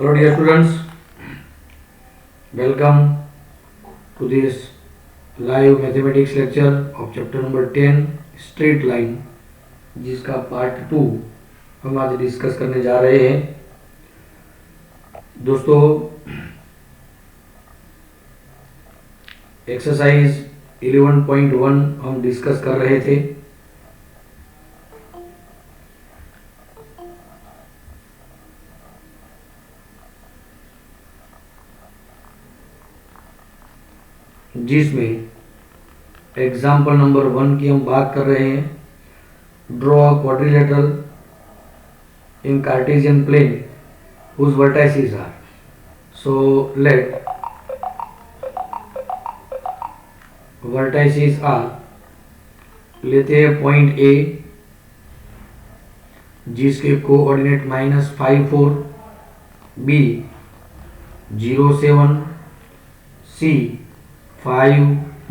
Hello dear students, welcome to this live mathematics lecture of chapter number 10 straight line, जिसका part 2 हम आज discuss करने जा रहे हैं। दोस्तों, एक्सरसाइज 11.1 हम डिस्कस कर रहे थे। जिसमें एग्जाम्पल नंबर 1 की हम बात कर रहे हैं। Draw a quadrilateral in Cartesian plane whose vertices are, so let vertices are, लेते हैं पॉइंट ए जिसके coordinate -5 4, B 0 7, C 5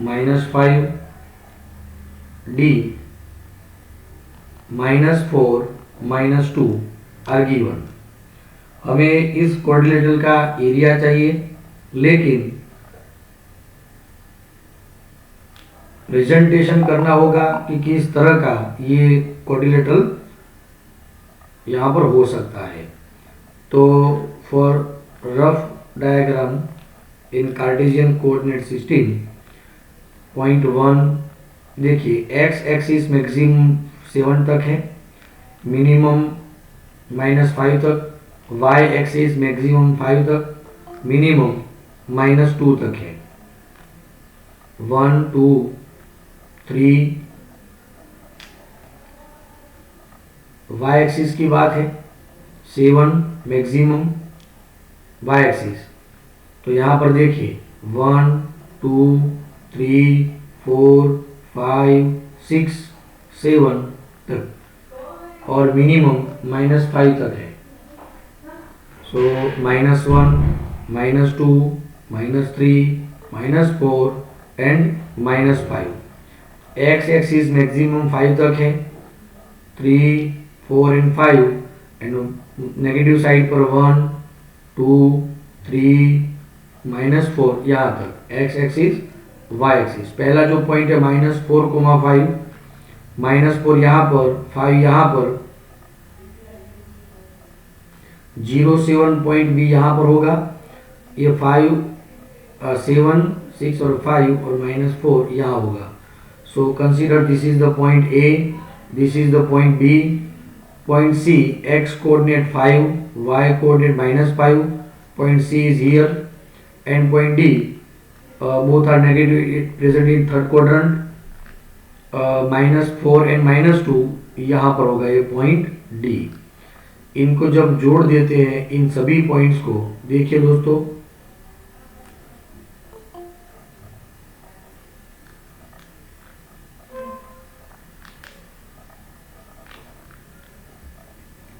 -5, D -4 -2 are given. हमें इस क्वाड्रिलेटरल का एरिया चाहिए, लेकिन प्रेजेंटेशन करना होगा कि किस तरह का ये क्वाड्रिलेटरल यहाँ पर हो सकता है। तो for rough diagram in Cartesian coordinate system, point 1 देखिए, एक्स एक्सिस मैक्सिमम 7 तक है, मिनिमम -5 तक, y एक्सिस मैक्सिमम 5 तक, मिनिमम -2 तक है। 1 2 3 y एक्सिस की बात है, 7 मैक्सिमम y एक्सिस। तो यहाँ पर देखिए 1 2 3 4 5 6 7 तक और मिनिमम -5 तक है। सो -1 -2 -3 -4 एंड -5। एक्स एक्सिस मैक्सिमम 5 तक है, 3 4 एंड 5, एंड नेगेटिव साइड पर 1 2 3 -4 यहाँ तक एक्स एक्सिस y एक्सिस। पहला जो पॉइंट है -4, 5, -4 यहाँ पर, 5 यहाँ पर, 0 7 पॉइंट भी यहाँ पर होगा। ये 5 7 6 और 5 और -4 यहाँ होगा। So consider this is the point A, this is the point B, point C X coordinate 5, y coordinate -5, point C is here, and point D, both are negative present in third quadrant, -4 and -2 यहाँ पर होगा ये point D। इनको जब जोड़ देते हैं इन सभी पॉइंट्स को, देखिए दोस्तों,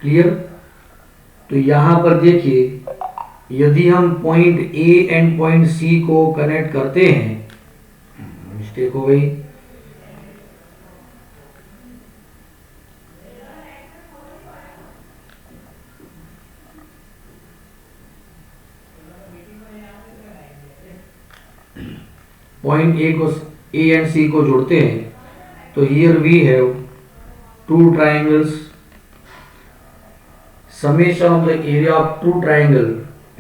क्लियर। तो यहाँ पर देखिए, यदि हम point A and point C को कनेक्ट करते हैं, मिस्टेक हो गई, पॉइंट ए एंड सी को जोड़ते हैं, तो here we have two triangles, summation of the area of two triangle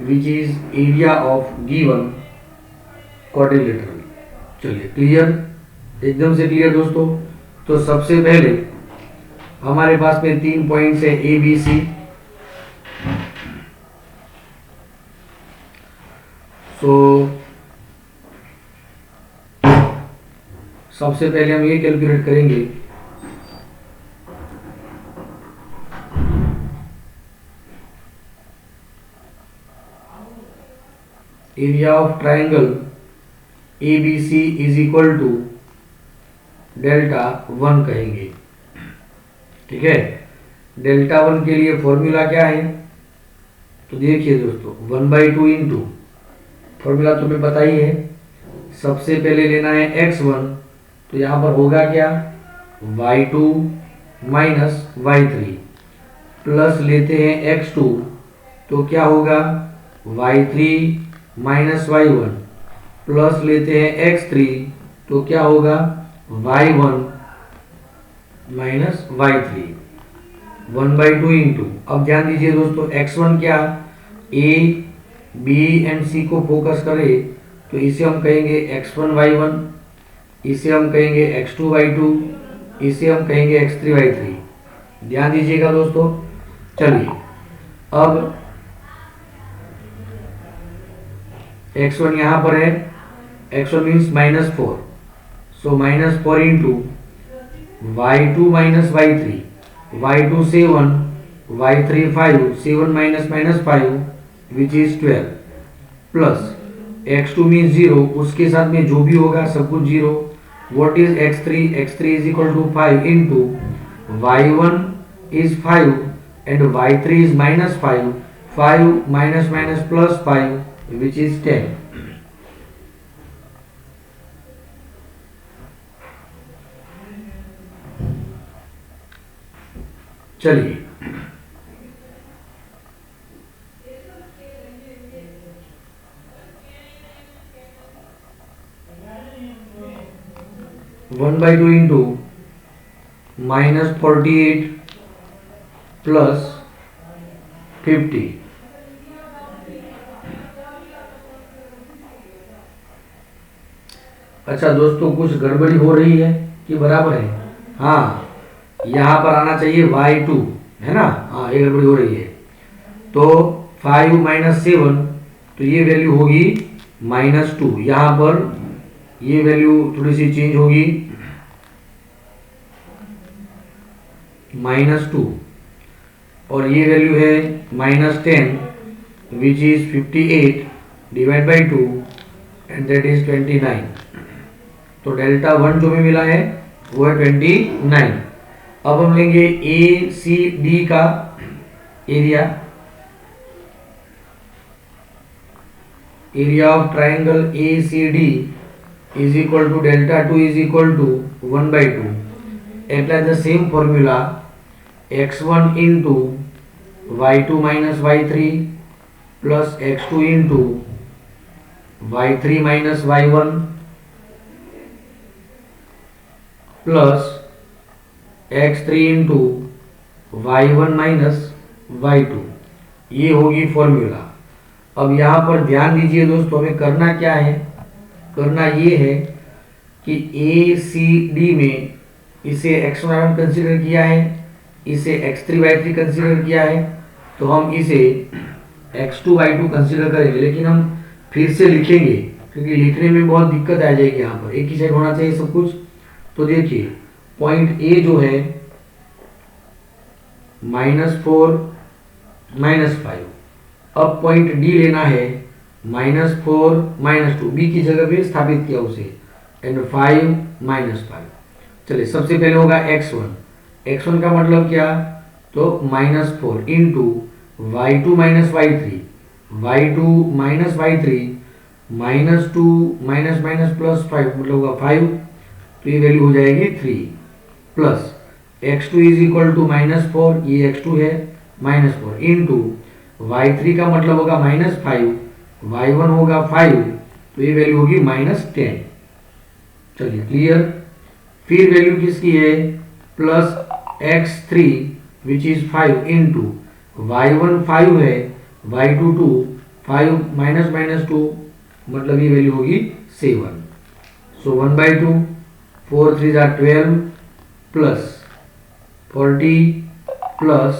which is area of given quadrilateral। चलिए, क्लियर, एकदम से क्लियर दोस्तों। तो सबसे पहले हमारे पास में 3 पॉइंट्स है ए बी सी। सो सबसे पहले हम ये कैलकुलेट करेंगे, area of triangle ABC is equal to delta 1 कहेंगे। ठीक है, डेल्टा 1 के लिए फॉर्मूला क्या है? तो देखिए दोस्तों, 1/2 इंटू, फॉर्मूला तुम्हें पता ही है। सबसे पहले लेना है x1, तो यहाँ पर होगा क्या, y2 माइनस y3, प्लस लेते हैं x2 तो क्या होगा y3 माइनस y1 प्लस लेते हैं x3 तो क्या होगा y1 माइनस y3 1/2 इंटू, अब ध्यान दीजिए दोस्तों x1 क्या a b एंड c को फोकस करें तो इसे हम कहेंगे x1 y1, इसे हम कहेंगे x2 y2, इसे हम कहेंगे x3 y3। ध्यान दीजिएगा दोस्तों। चलिए अब x1 यहां पर है, x1 means -4, so -4 into y2 minus y3, y2 7, y3 5, 7 minus -5 which is 12 plus x2 means 0, उसके साथ में जो भी होगा सब कुछ 0। What is x3? x3 is equal to 5 into y1 is 5 and y3 is -5, 5 minus minus plus 5 which is 10। चलिए 1/2 into -48 plus 50। अच्छा दोस्तों, कुछ गड़बड़ी हो रही है कि बराबर है? हाँ, यहाँ पर आना चाहिए y2, है ना? हाँ, ये गड़बड़ी हो रही है। तो 5 माइनस 7, तो ये वैल्यू होगी -2। यहाँ पर ये वैल्यू थोड़ी सी चेंज होगी, -2, और ये वैल्यू है -10 which is 58 divide by 2 and that is 29। तो डेल्टा 1 जो हमें मिला है वो है 29। अब हम लेंगे ए सी डी का area, area of triangle A C D is equal to delta 2 is equal to 1/2। Apply the same formula x1 into y2 minus y3 plus x2 into y3 minus y1 plus x3 into y1 minus y2, ये होगी formula. अब यहाँ पर ध्यान दीजिए दोस्तों, हमें करना क्या है? करना ये है कि ए सी डी में इसे x1 y1 कंसिडर किया है, इसे x3 y3 कंसिडर किया है, तो हम इसे x2 y2 कंसिडर करेंगे। लेकिन हम फिर से लिखेंगे क्योंकि लिखने में बहुत दिक्कत आ जाएगी। यहाँ पर एक ही साइड होना चाहिए सब कुछ। तो देखिए पॉइंट ए जो है -4 -5, अब पॉइंट डी लेना है -4 -2, बी की जगह पे स्थापित किया उसे, एंड 5 -5। चलिए सबसे पहले होगा x1, x1 का मतलब क्या? तो -4 into y2 minus y3, y2 minus y3 -2 minus minus plus 5 मतलब होगा 5, तो ये वैल्यू हो जाएगी 3 plus x2 is equal to -4, ये x2 है -4 इंटू y3 का मतलब होगा -5, y1 होगा 5, तो ये वैल्यू होगी -10। चलिए क्लियर। फिर वैल्यू किसकी है? Plus x3 which is 5 into y1 5 है, y2 2, 5 माइनस माइनस 2 मतलब ये वैल्यू होगी 7। सो 1/2, 4 3 जा 12 प्लस 40 प्लस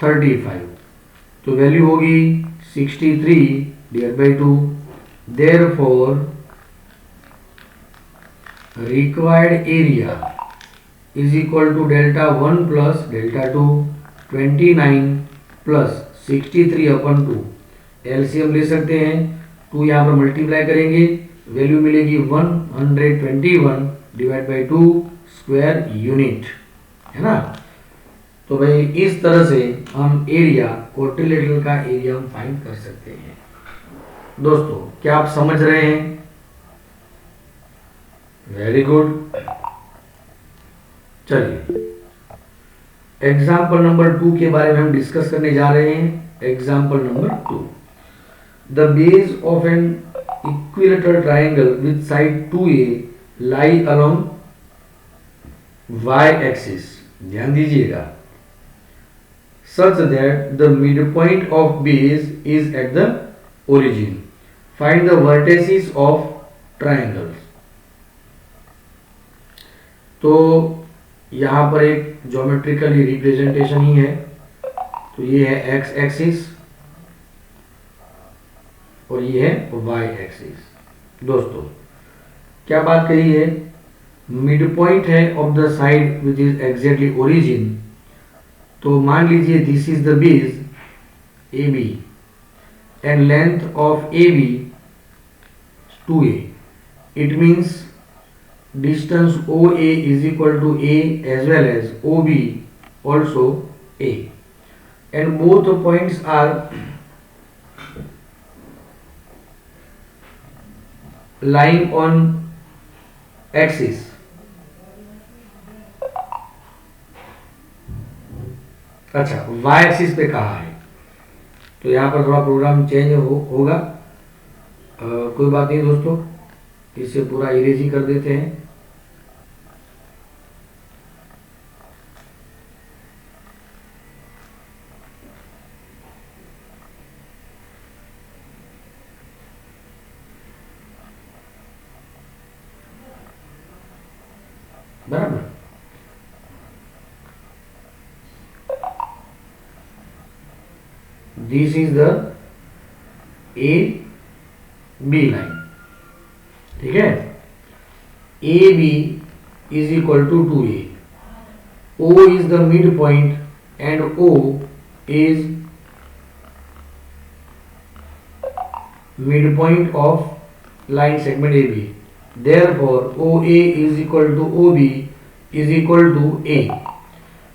35, तो वैल्यू होगी 63 divide by 2। Therefore required area is equal to delta 1 plus delta 2, 29 plus 63/2। LCM ले सकते हैं, 2 यहाँ पर मल्टीप्लाई करेंगे, वैल्यू मिलेगी 121 डिवाइड बाई 2 स्क्वायर यूनिट, है ना? तो भाई इस तरह से हम एरिया, क्वाड्रिलेटरल का एरिया हम फाइंड कर सकते हैं। दोस्तों क्या आप समझ रहे हैं? Very good. चलिए एग्जाम्पल नंबर 2 के बारे में हम डिस्कस करने जा रहे हैं। Example number 2, the base of an equilateral triangle with side 2a lie along y axis, ध्यान दीजिएगा, such that the midpoint of base is at the origin. Find the vertices of triangles. तो यहाँ पर एक ज्योमेट्रिकली रिप्रेजेंटेशन ही है, तो ये है x एक्सिस और ये है y एक्सिस। दोस्तों क्या बात कही है, मिड पॉइंट है of the side which is exactly origin. तो मान लीजिए this is the base A B and length of A B 2a, it means distance OA is equal to A as well as OB also A, and both the points are lying on axis. अच्छा, y axis पे कहा है, तो यहाँ पर थोड़ा programme change होगा, कोई बात नहीं दोस्तों, इसे पूरा इरेज ही कर देते हैं। बराबर, this is the A B line, ठीक है। A B is equal to 2a, O is the mid point and O is mid point of line segment A B, therefore O A is equal to O B is equal to A.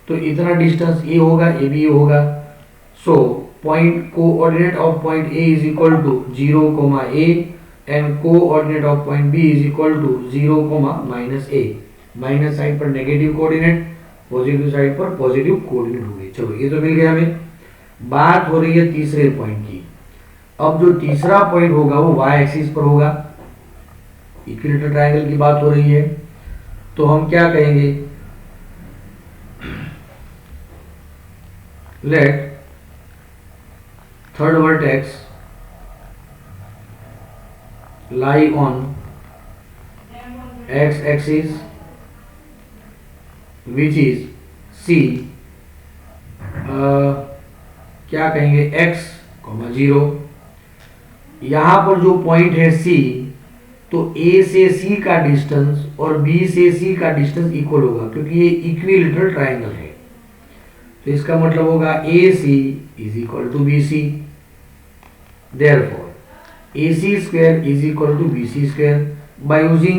तो इतना distance A होगा, A B होगा, so point coordinate of point A is equal to 0, a and coordinate of point B is equal to 0, -a। Minus side पर negative coordinate, positive side पर positive coordinate होंगे। चलो ये तो मिल गया हमें। बात हो रही है तीसरे पॉइंट की। अब जो तीसरा पॉइंट होगा वो y एक्सिस पर होगा, इक्विलेटरल ट्रायंगल की बात हो रही है, तो हम क्या कहेंगे, let third vertex lie on x axis which is c, क्या कहेंगे x, 0। यहाँ पर जो पॉइंट है c, तो a से c का डिस्टेंस और b से c का डिस्टेंस इक्वल होगा, क्योंकि ये इक्विलेटरल ट्रायंगल है। तो इसका मतलब होगा AC is equal to BC, therefore AC square is equal to BC square। by using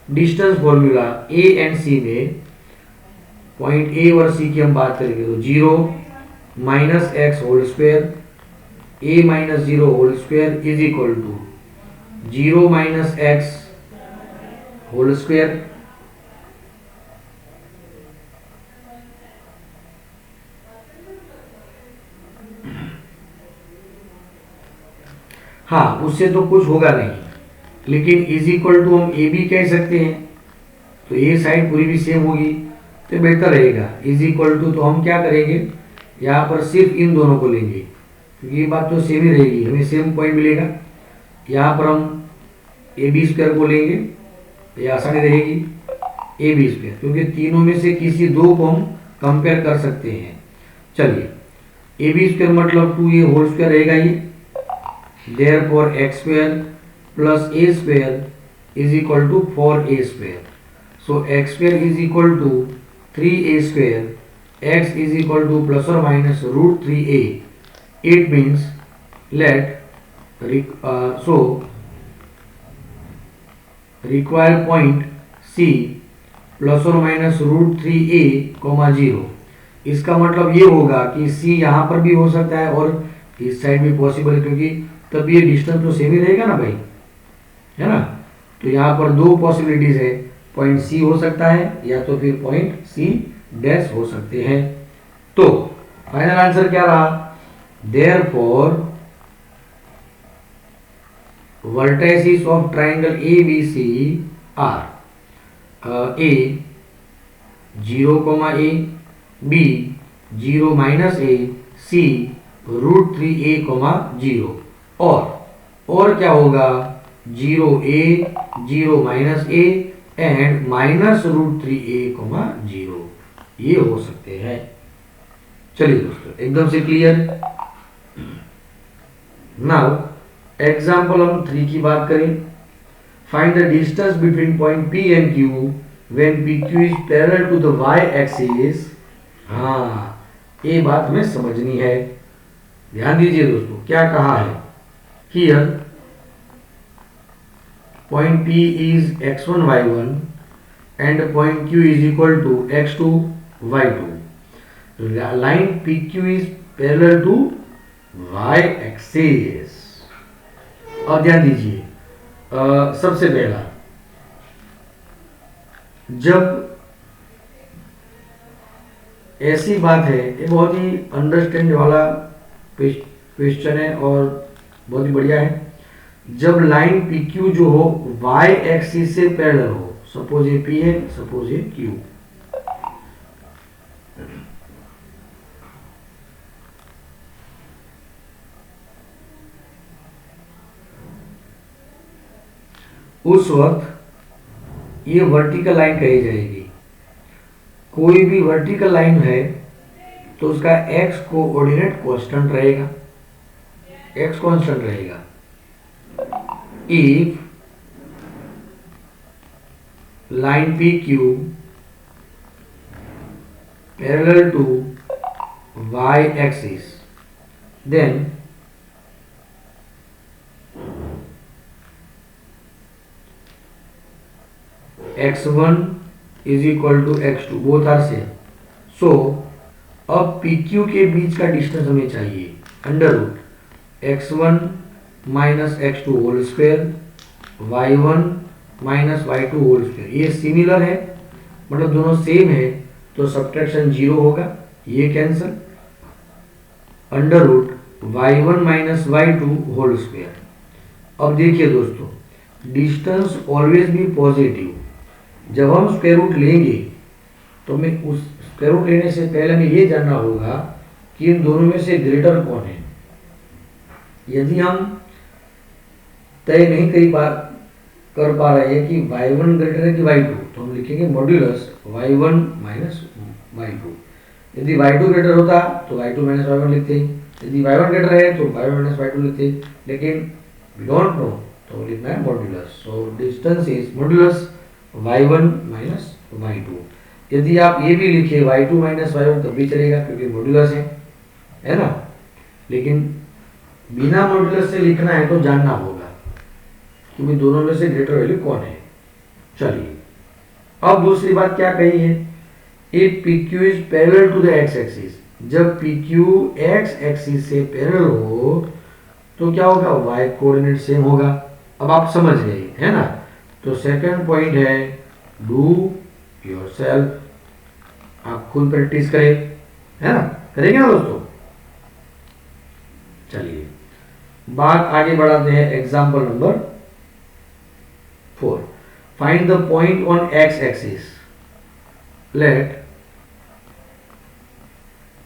distance formula A and C में पॉइंट A और C की हम बात करेंगे, तो 0 minus X whole square, A minus 0 whole square is equal to 0 minus X whole square. हाँ, उससे तो कुछ होगा नहीं, लेकिन इज इक्वल टू हम ए बी कह सकते हैं, तो ये साइड पूरी भी सेम होगी तो बेहतर रहेगा। इज इक्वल टू, तो हम क्या करेंगे, यहाँ पर सिर्फ इन दोनों को लेंगे, क्योंकि ये बात तो सेम ही रहेगी, हमें सेम पॉइंट मिलेगा। यहाँ पर हम ए बी स्क्वायर को लेंगे, ये आसानी रहेगी, ए बी स्क्वायर, क्योंकि तीनों में से किसी दो को हम कंपेयर कर सकते हैं। चलिए, ए बी स्क्वायर मतलब 2a होल स्क्वायर रहेगा ये, therefore x square plus a square is equal to 4a square। so x square is equal to 3a square, x is equal to plus or minus root 3a। it means let so require point C plus or minus root 3a, 0। इसका मतलब ये होगा कि C यहाँ पर भी हो सकता है और इस साइड भी पॉसिबल है, क्योंकि तब ये डिस्टेंस तो सेम ही रहेगा ना भाई, है ना। तो यहाँ पर दो पॉसिबिलिटीज है, पॉइंट सी हो सकता है या तो फिर पॉइंट सी डैश हो सकते हैं। तो फाइनल आंसर क्या रहा, Therefore, vertices of triangle ABC are A 0, A, B 0 minus A, C √3A, 0 और क्या होगा 0A 0 minus A and minus √3A, 0 ये हो सकते हैं। चलिए दोस्तों एकदम से क्लियर। नाउ एग्जाम्पल हम 3 की बात करें। Find the distance between point P and Q when PQ is parallel to the y axis. हाँ ये बात हमें समझनी है, ध्यान दीजिए दोस्तों क्या कहा है। Here point P is x1 y1 and point Q is equal to x2 y2। Line PQ is parallel to y axis. अब ध्यान दीजिए सबसे पहला जब ऐसी बात है, ये बहुत ही अंडरस्टैंड वाला क्वेश्चन है और बहुत ही बढ़िया है। जब लाइन PQ जो हो y एक्सिस से पैरेलल हो, सपोज ये P है, सपोज ये Q, उस वक्त ये वर्टिकल लाइन कही जाएगी। कोई भी वर्टिकल लाइन है तो उसका x कोऑर्डिनेट कांस्टेंट रहेगा, x कांस्टेंट रहेगा। If line PQ parallel to y axis then x1 is equal to x2 both are same. So अब PQ के बीच का डिस्टेंस हमें चाहिए under root x1 minus x2 whole square y1 minus y2 whole square. ये similar है मतलब दोनों सेम है तो सब्ट्रैक्शन 0 होगा, ये cancel. Under root y1 minus y2 whole square. अब देखिए दोस्तों डिस्टेंस ऑलवेज भी पॉजिटिव। जब हम स्क्वायर रूट लेंगे तो मैं उस स्क्वायर रूट लेने से पहले हमें ये जानना होगा कि इन दोनों में से ग्रेटर कौन है। यदि हम तय नहीं कर पा रहे हैं कि y1 ग्रेटर है कि y2 तो हम लिखेंगे मॉड्यूलस y1 माइनस y2। यदि y2 ग्रेटर होता तो y2 माइनस y1 लिखते, यदि y1 ग्रेटर है तो y1 माइनस y2 लिखते, लेकिन वी डोंट नो तो लिखना है modulus. So distance is modulus y1 minus y2। यदि आप ये भी लिखे y2 माइनस y1 तब भी चलेगा क्योंकि मॉड्यूलस है ना, लेकिन बिना मॉड्यूलस से लिखना है तो जानना होगा कि दोनों में से ग्रेटर वैल्यू कौन है। चलिए अब दूसरी बात क्या कही है, if PQ is parallel to the x axis. जब PQ x एक्सिस से पैरेलल हो तो क्या होगा y कोऑर्डिनेट सेम होगा। अब आप समझ गए है ना। तो सेकंड पॉइंट है डू योरसेल्फ, आप खुद प्रैक्टिस करें है ना, करेंगे ना दोस्तों। चलिए बात आगे बढ़ाते हैं। Example number 4, find the point on x axis. Let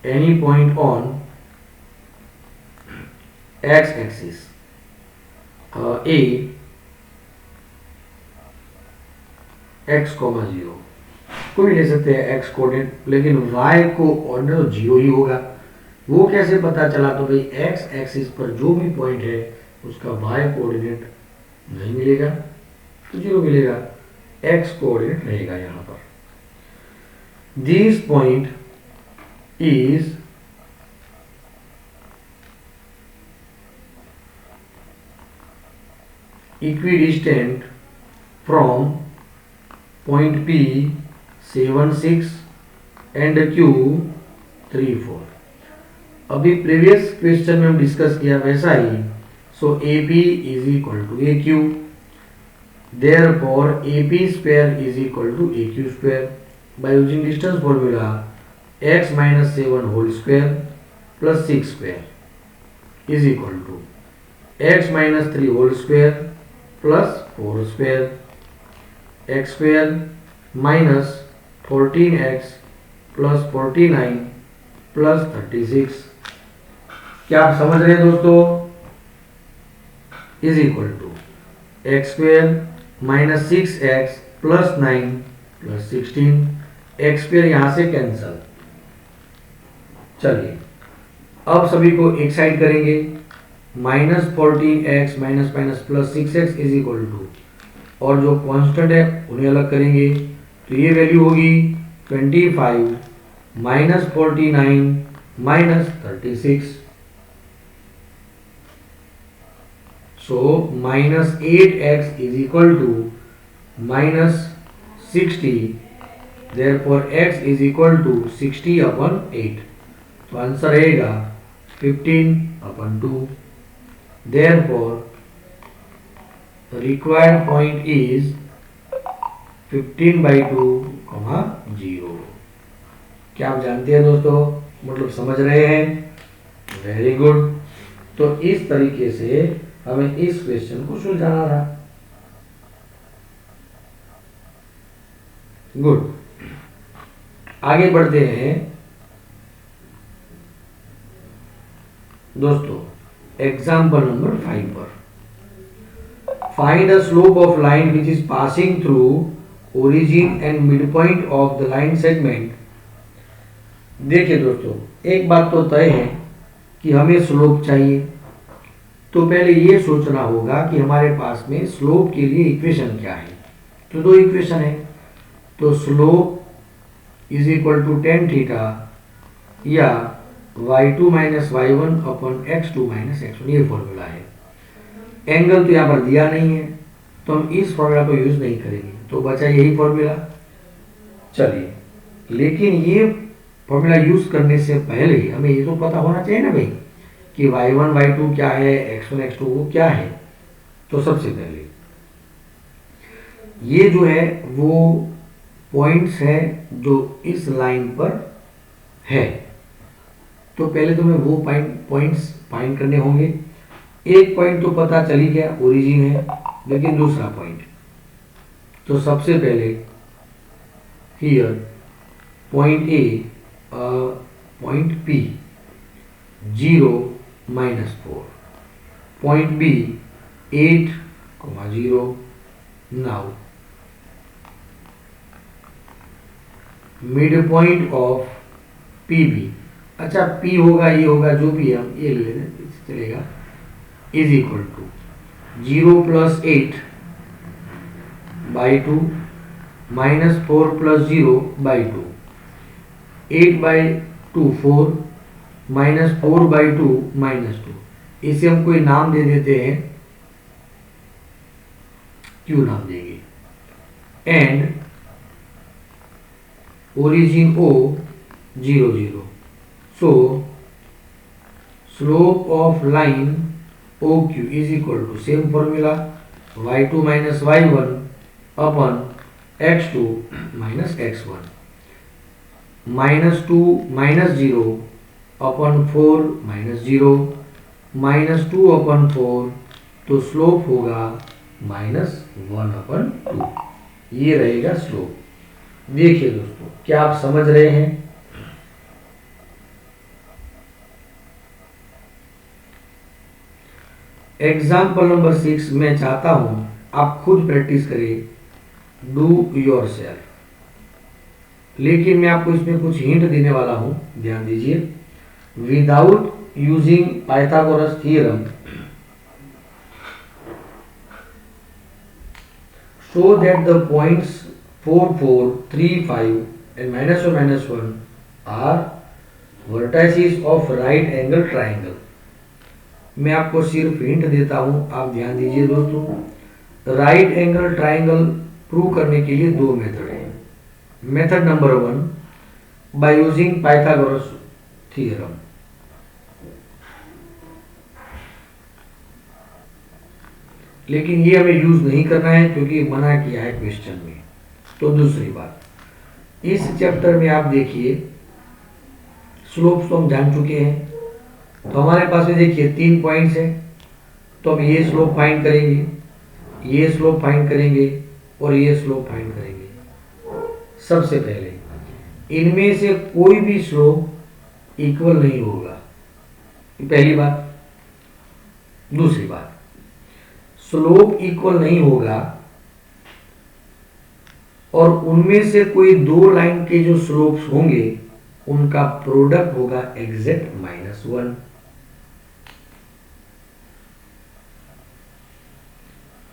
any point on x axis a x, 0 कोई ले सकते हैं x कोऑर्डिनेट, लेकिन y को ऑर्डिनेट 0 ही होगा। वो कैसे पता चला, तो भाई x एक्सिस पर जो भी पॉइंट है उसका y कोऑर्डिनेट नहीं मिलेगा तो 0 मिलेगा, x कोऑर्डिनेट रहेगा यहाँ पर। This point is equidistant from point P 7, 6 and Q 3, 4। अभी प्रीवियस क्वेश्चन में हम डिस्कस किया वैसा ही। So AP is equal to AQ, therefore AP square is equal to AQ square. By using distance formula x minus 7 whole square plus 6 square is equal to x minus 3 whole square plus 4 square x square minus 14x plus 49 plus 36। क्या आप समझ रहे हैं दोस्तों? Is equal to x square minus 6x plus 9 plus 16। X square यहां से cancel. चलिए अब सभी को एक साइड करेंगे। Minus 14x minus minus plus 6x is equal to, और जो कांस्टेंट है उन्हें अलग करेंगे तो ये वैल्यू होगी 25 minus 49 minus 36। So minus 8x is equal to minus 60, therefore x is equal to 60 upon 8। तो आंसर रहेगा 15 upon 2। Therefore required point is 15/2, 0। क्या आप जानते हैं दोस्तों? मतलब समझ रहे हैं? Very good. तो इस तरीके से हमें इस क्वेश्चन को सुलझाना था। गुड, आगे बढ़ते हैं दोस्तों एग्जाम्पल नंबर 5 पर। Find the slope of line which is passing through origin and midpoint of the line segment। देखिए दोस्तों, एक बात तो तय है कि हमें स्लोप चाहिए, तो पहले ये सोचना होगा कि हमारे पास में स्लोप के लिए इक्वेशन क्या है। तो दो इक्वेशन है, तो slope is equal to tan theta या y2 minus y1 upon x2 minus x1, ये फॉर्मूला है। एंगल तो यहाँ पर दिया नहीं है तो हम इस फॉर्मूला को यूज नहीं करेंगे, तो बचा यही फॉर्मूला। चलिए, लेकिन ये फॉर्मूला यूज करने से पहले हमें ये तो पता होना चाहिए ना भाई कि y1 y2 क्या है, x1 x2 वो क्या है। तो सबसे पहले ये जो है वो पॉइंट्स है जो इस लाइन पर है, तो पहले तो हमें वो पॉइंट्स फाइंड करने होंगे। एक पॉइंट तो पता चली गया, ओरिजिन है, लेकिन दूसरा पॉइंट, तो सबसे पहले here point A, point P 0 minus 4, point B 8, 0। Now mid point of P B, अच्छा पी होगा, ये होगा, जो भी है हम ये ले लेते चलेगा, is equal to 0 plus 8/2 minus 4 plus 0/2, 8/2 4 minus 4/2 -2। इसे हम कोई नाम दे देते हैं, क्यों नाम देंगे, and origin O 0 0। So slope of line OQ is equal to same formula y2 minus y1 upon x2 minus x1, -2 -0 upon 4 -0, -2 upon 4, तो स्लोप होगा -1/2। ये रहेगा स्लोप। देखिए दोस्तों, क्या आप समझ रहे हैं? एग्जाम्पल नंबर 6 मैं चाहता हूं आप खुद प्रैक्टिस करें, डू योर सेल्फ। लेकिन मैं आपको इसमें कुछ हिंट देने वाला हूं, ध्यान दीजिए। Without using Pythagoras theorem, show that the points 4 4 3 5 and -1 are vertices of right angle triangle. मैं आपको सिर्फ हिंट देता हूं, आप ध्यान दीजिए दोस्तों। राइट एंगल ट्राइंगल प्रूव करने के लिए दो मेथड है। Method number 1 by using Pythagoras theorem. लेकिन ये हमें यूज नहीं करना है क्योंकि मना किया है क्वेश्चन में। तो दूसरी बात, इस चैप्टर में आप देखिए स्लोप्स तो हम जान चुके हैं, तो हमारे पास में देखिए 3 पॉइंट्स है, तो हम ये स्लोप फाइंड करेंगे, ये स्लोप फाइंड करेंगे और ये स्लोप फाइंड करेंगे। सबसे पहले इनमें से कोई भी स्लोप इक्वल नहीं होगा, पहली बात। दूसरी बात, स्लोप इक्वल नहीं होगा और उनमें से कोई दो लाइन के जो स्लोप्स होंगे उनका प्रोडक्ट होगा एग्जैक्ट -1।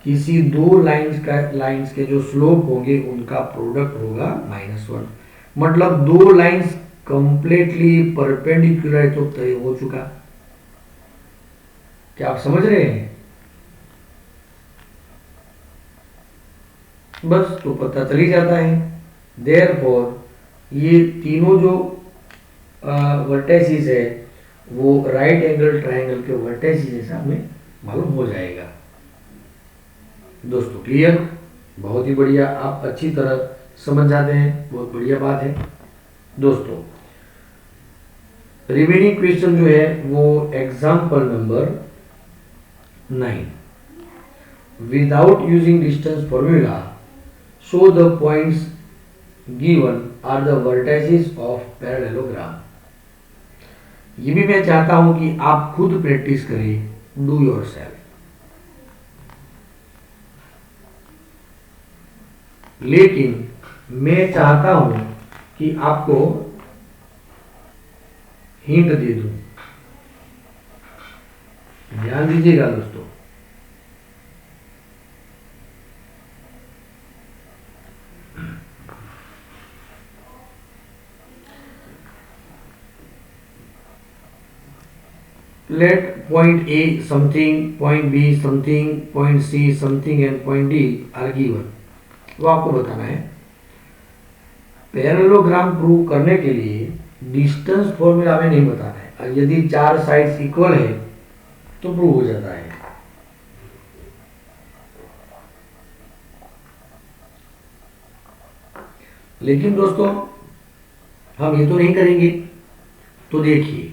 किसी दो लाइंस के जो स्लोप होंगे उनका प्रोडक्ट होगा -1। मतलब दो लाइंस कंप्लीटली परपेंडिकुलर तो तय हो चुका। क्या आप समझ रहे हैं? बस तो पता चल ही जाता है। देयरफॉर ये तीनों जो वर्टेसिस है वो राइट एंगल ट्रायंगल के वर्टेसिस जैसा हमें मालूम हो जाएगा। दोस्तों क्लियर? बहुत ही बढ़िया, आप अच्छी तरह समझ जाते हैं, बहुत बढ़िया बात है। दोस्तों रिमेनिंग क्वेश्चन जो है वो example number 9। Without using distance formula show the points given are the vertices of parallelogram. ये भी मैं चाहता हूं कि आप खुद प्रैक्टिस करें, डू योरसेल्फ। लेकिन मैं चाहता हूं कि आपको हिंट दे दूं। ध्यान दीजिएगा दोस्तों। Let point A something, point B something, point C something and point D are given। वो आपको बताना है। पैरेललोग्राम प्रूव करने के लिए डिस्टेंस फॉर्मूला में नहीं बताना है। और यदि चार साइड्स इक्वल है तो प्रूव हो जाता है। लेकिन दोस्तों हम ये तो नहीं करेंगे। तो देखिए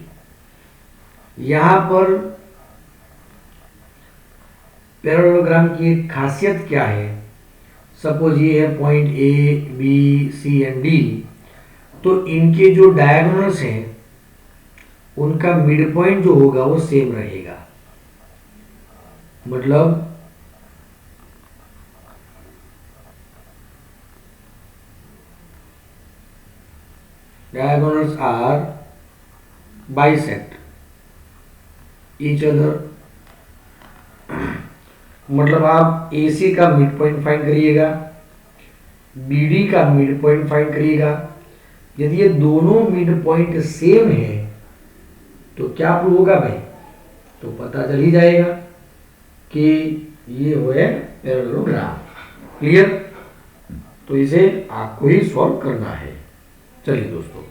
यहां पर पैरेललोग्राम की एक खासियत क्या है। सपोज ये है point A B C and D, तो इनके जो डायगोनल्स हैं उनका मिड पॉइंट जो होगा वो सेम रहेगा। मतलब diagonals are bisect each other. मतलब आप AC का मिड पॉइंट फाइंड करिएगा, BD का मिड पॉइंट फाइंड करिएगा। यदि ये दोनों मिड पॉइंट सेम है तो क्या प्रूव होगा भाई? तो पता चल ही जाएगा कि ये है पैरेललोग्राम। क्लियर? तो इसे आपको ही सॉल्व करना है। चलिए दोस्तों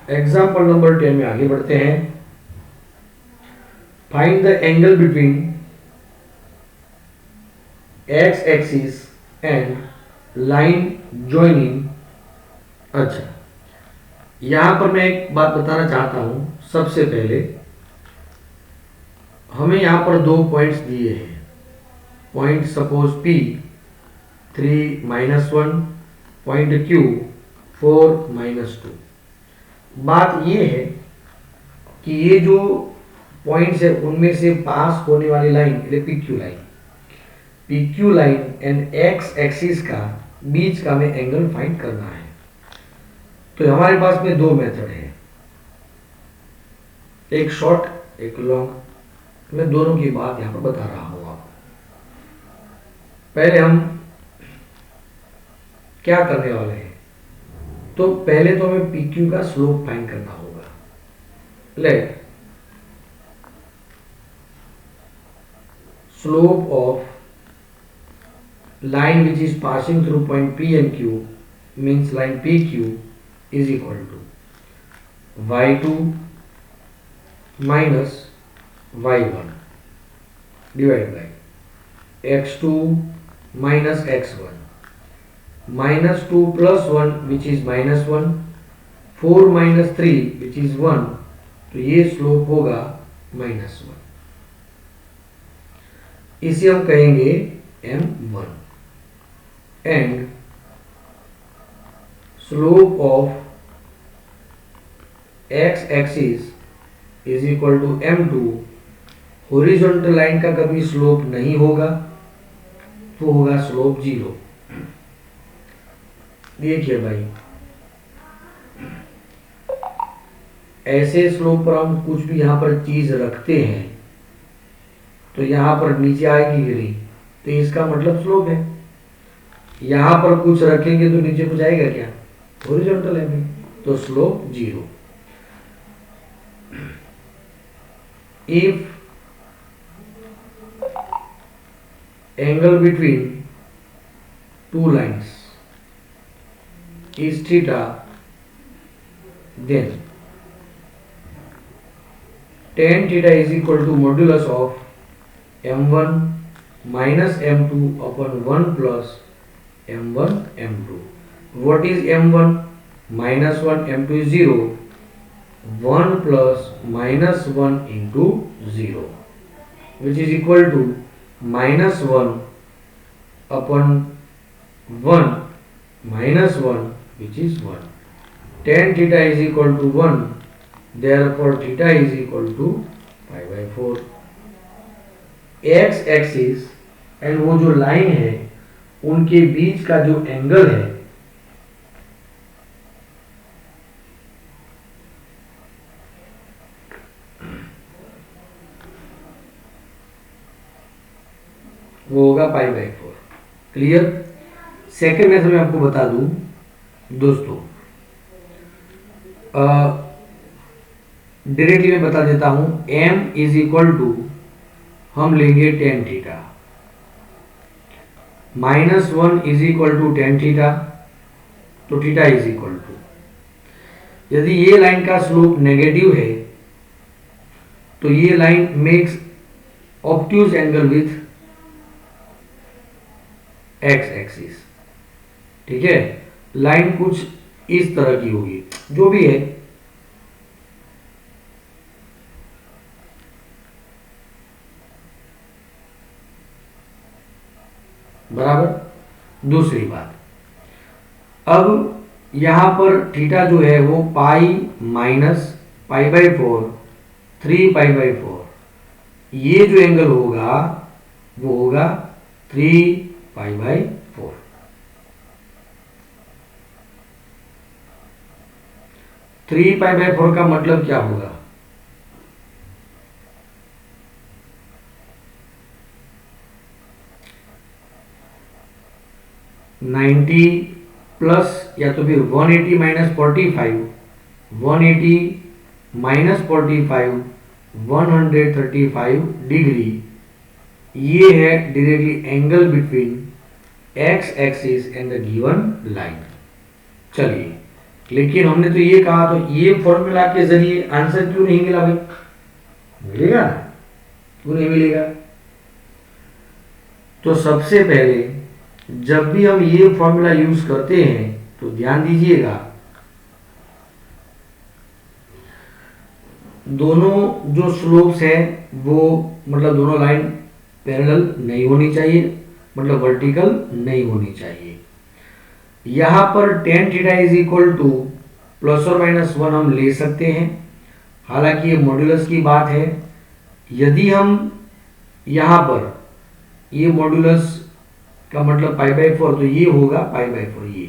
एग्जाम्पल नंबर 10 में आगे बढ़ते हैं। Find the angle between x axis and line joining. अच्छा, यहां पर मैं एक बात बताना चाहता हूं। सबसे पहले हमें यहां पर दो पॉइंट्स दिए हैं। Point suppose P 3 -1, point Q 4 -2। बात यह है कि ये जो पॉइंट्स है उनमें से पास होने वाली line PQ line and x axis का बीच का में एंगल फाइंड करना है। तो हमारे पास में दो मेथड है, एक शॉर्ट एक लॉन्ग। मैं दोनों की बात यहां पर बता रहा हूं आपको। पहले हम क्या करने वाले हैं, तो पहले तो हमें PQ का स्लोप फाइंड करना होगा। Let slope of line which is passing through point P and Q means line PQ is equal to y2 minus y1 divided by x2 minus x1 -2 plus 1 which is -1, 4 minus 3 which is 1। तो ये slope होगा -1, इसे हम कहेंगे m1 and slope of x axis is equal to m2। Horizontal line का कभी slope नहीं होगा, तो होगा स्लोप 0। देखिए भाई, ऐसे स्लोप पर हम कुछ भी यहां पर चीज रखते हैं तो यहां पर नीचे आएगी गिरी, तो इसका मतलब स्लोप है। यहां पर कुछ रखेंगे तो नीचे कुछ आएगा क्या, हॉरिजॉन्टल है भाई, तो slope 0। If angle between two lines is theta, then tan theta is equal to modulus of m1 minus m2 upon 1 plus m1 m2. What is m1? Minus 1, m2 is 0. 1 plus minus 1 into 0, which is equal to minus 1 upon 1 minus 1, which is 1. Tan theta is equal to 1, therefore theta is equal to pi by 4. x axis and वो जो line है उनके बीच का जो angle है वो होगा पाई by 4। Clear. Second method में आपको बता दूं दोस्तों, डायरेक्टली मैं बता देता हूं, m इज इक्वल टू हम लेंगे tan theta, -1 is equal to tan theta, तो थीटा इज इक्वल टू, यदि ये लाइन का स्लोप नेगेटिव है तो ये line makes obtuse angle with x axis. ठीक है, लाइन कुछ इस तरह की होगी, जो भी है। बराबर। दूसरी बात, अब यहां पर थीटा जो है वो pi minus pi by 4, 3 pi by 4, ये जो एंगल होगा वो होगा 3 पाई बाई 4। थ्री पाई बाई 4 का मतलब क्या होगा, नाइन्टी प्लस या तो फिर 180 माइनस 45, 180 माइनस 45, 135 डिग्री, ये है directly angle between x axis and the given line. चलिए, लेकिन हमने तो ये कहा, तो ये फॉर्मूला के जरिए आंसर क्यों नहीं मिला भाई, मिलेगा ना, क्यों नहीं मिलेगा। तो सबसे पहले जब भी हम ये फॉर्मूला यूज करते हैं तो ध्यान दीजिएगा, दोनों जो स्लोप्स है वो मतलब दोनों लाइन पैरेलल नहीं होनी चाहिए, मतलब वर्टिकल नहीं होनी चाहिए। यहां पर tan theta is equal two plus और माइनस 1 हम ले सकते हैं, हालांकि ये मॉड्यूलस की बात है। यदि हम यहां पर ये मॉड्यूलस का मतलब पाई बाई 4, तो ये होगा पाई बाई 4, ये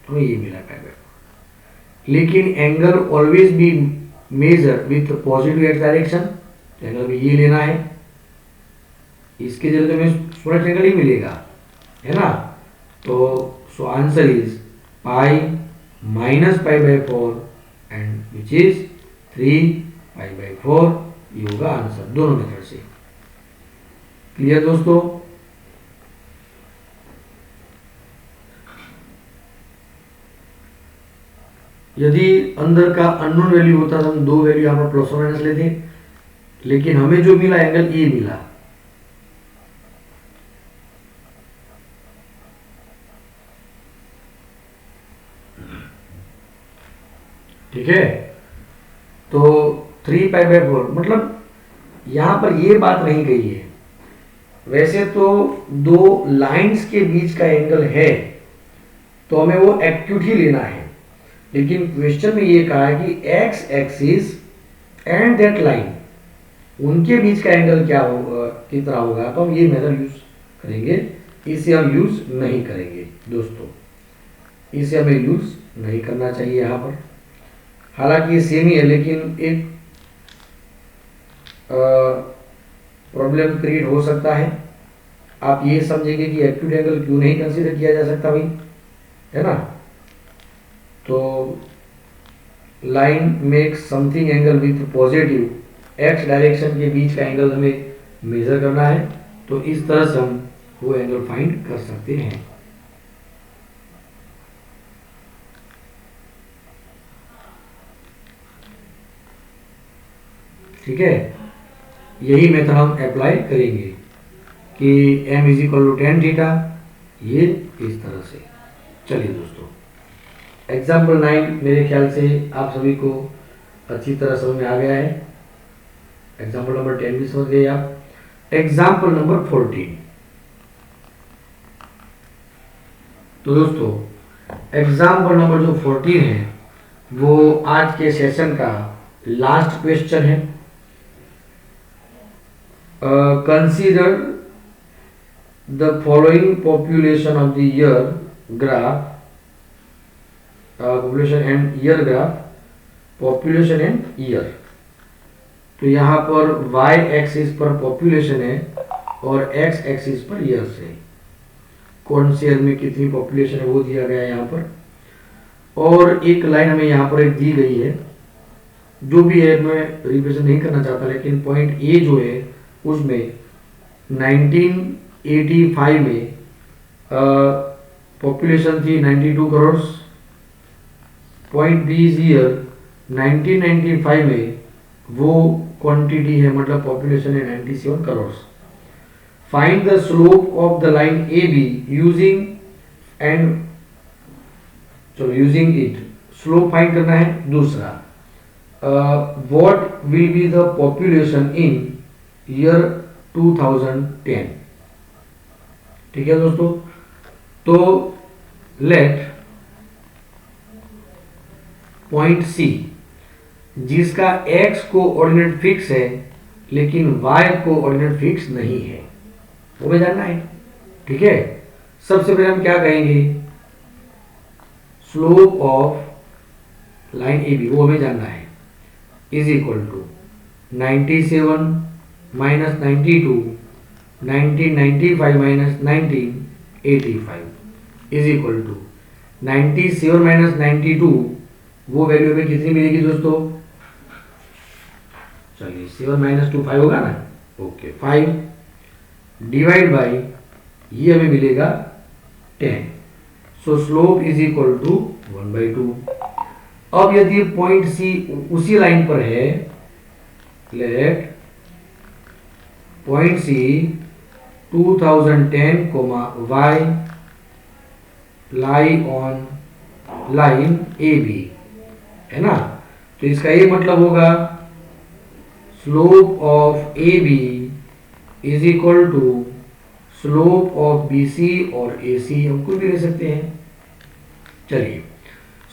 तो ये मिला पाई बाई 4। लेकिन angle always be measure with positive x direction, angle में ये लेना है, इसके जरिए तो हमें स्ट्रेट एंगल ही मिलेगा, है ना। तो so answer is pi minus pi by 4 and which is 3 pi by 4, ये होगा आंसर दोनों मेथड से। क्लियर दोस्तों। यदि अंदर का अननोन वैल्यू होता तो हम दो वैल्यू यहां पर प्लस और माइनस लेते, लेकिन हमें जो मिला एंगल ए मिला। ठीक है, तो 3π/4, मतलब यहाँ पर ये बात नहीं कही है। वैसे तो दो लाइंस के बीच का एंगल है तो हमें वो एक्यूट ही लेना है, लेकिन क्वेश्चन में ये कहा है कि x axis and that line, उनके बीच का एंगल क्या होगा, कितना होगा, तो हम ये मेथड यूज करेंगे। इसे हम यूज नहीं करेंगे दोस्तों, इसे हमें यूज नहीं करना चाहिए यहाँ पर। हालांकि ये सेम ही है, लेकिन एक प्रॉब्लम क्रिएट हो सकता है। आप ये समझेंगे कि एक्यूट एंगल क्यों नहीं कंसीडर किया जा सकता भाई, है ना। तो line makes something angle with positive x direction के बीच का एंगल हमें मेजर करना है, तो इस तरह से हम वो एंगल फाइंड कर सकते हैं। ठीक है, यही मेथड हम अप्लाई करेंगे कि m = tan थीटा, ये इस तरह से। चलिए दोस्तों, एग्जाम्पल 9 मेरे ख्याल से आप सभी को अच्छी तरह समझ में आ गया है। एग्जाम्पल नंबर 10 भी समझ गए आप। Example number 14। तो दोस्तों, एग्जाम्पल नंबर जो 14 है वो आज के सेशन का लास्ट क्वेश्चन है। Consider the following population of the year graph, population and year graph, population and year. तो यहाँ पर y एक्सिस पर पॉपुलेशन है और x एक्सिस पर ईयर्स है। कौन से ईयर में कितनी पॉपुलेशन है वो दिया गया है यहाँ पर, और एक लाइन हमें यहाँ पर एक दी गई है। जो भी है मैं रिविजन नहीं करना चाहता, लेकिन पॉइंट ए जो है उसमें 1985 में पॉपुलेशन थी 92 crore. Point B is year 1995 में वो क्वांटिटी है, मतलब पॉपुलेशन है 97 crore. Find the slope of the line A B using and, चलो यूजिंग इट, स्लोप फाइंड करना है। दूसरा, what will be the population in year 2010। ठीक है दोस्तों, तो लेट पॉइंट सी, जिसका x कोऑर्डिनेट फिक्स है लेकिन y कोऑर्डिनेट फिक्स नहीं है, वो हमें जानना है। ठीक है, सबसे पहले हम क्या कहेंगे, slope of line A B, वो हमें जानना है, is equal to 97 minus 92, 1995 minus 1985 is equal to 97 minus 92, वो वैल्यू में कितनी मिलेगी दोस्तों। चलिए 7 माइनस 2 5 होगा ना, ओके 5 डिवाइड बाई ये हमें मिलेगा 10। So slope is equal to 1/2। अब यदि पॉइंट सी उसी लाइन पर है, let point C 2010 y lie on line A B, है ना। तो इसका ये मतलब होगा slope of A B is equal to slope of B C, और ए सी हम कुछ भी ले सकते हैं। चलिए,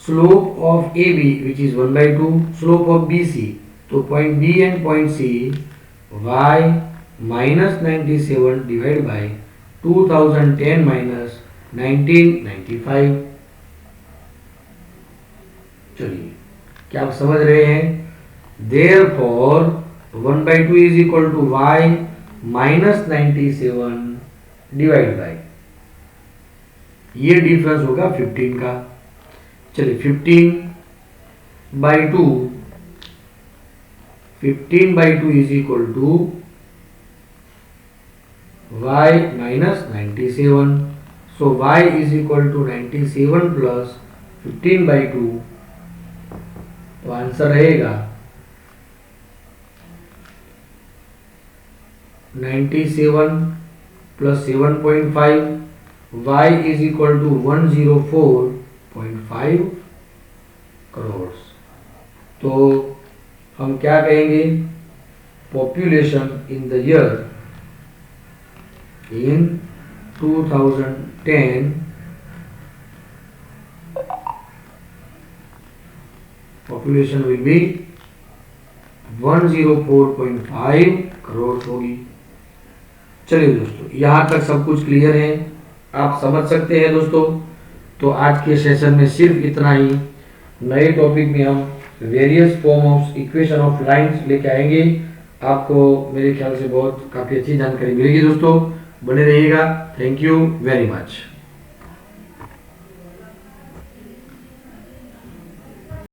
slope of A B which is 1/2, slope of B C, तो point B and point C y minus 97 divide by 2010 minus 1995। चलिए, क्या आप समझ रहे हैं। Therefore 1/2 is equal to y minus 97 divide by, ये डिफरेंस होगा 15 का। चलिए 15/2, 15/2 is equal to y minus 97। So y is equal to 97 plus 15/2, तो आंसर रहेगा 97 plus 7.5, y is equal to 104.5 crore. तो हम क्या कहेंगे, population in the year in 2010 population will be 104.5 crore होगी। चलिए दोस्तों, यहाँ तक सब कुछ क्लियर है, आप समझ सकते हैं दोस्तों। तो आज के सेशन में सिर्फ इतना ही। नए टॉपिक में हम various form of equation of lines लेके आएंगे। आपको मेरे ख्याल से बहुत काफ़ी अच्छी जानकारी मिलेगी दोस्तों। बने रहिएगा। Thank you very much.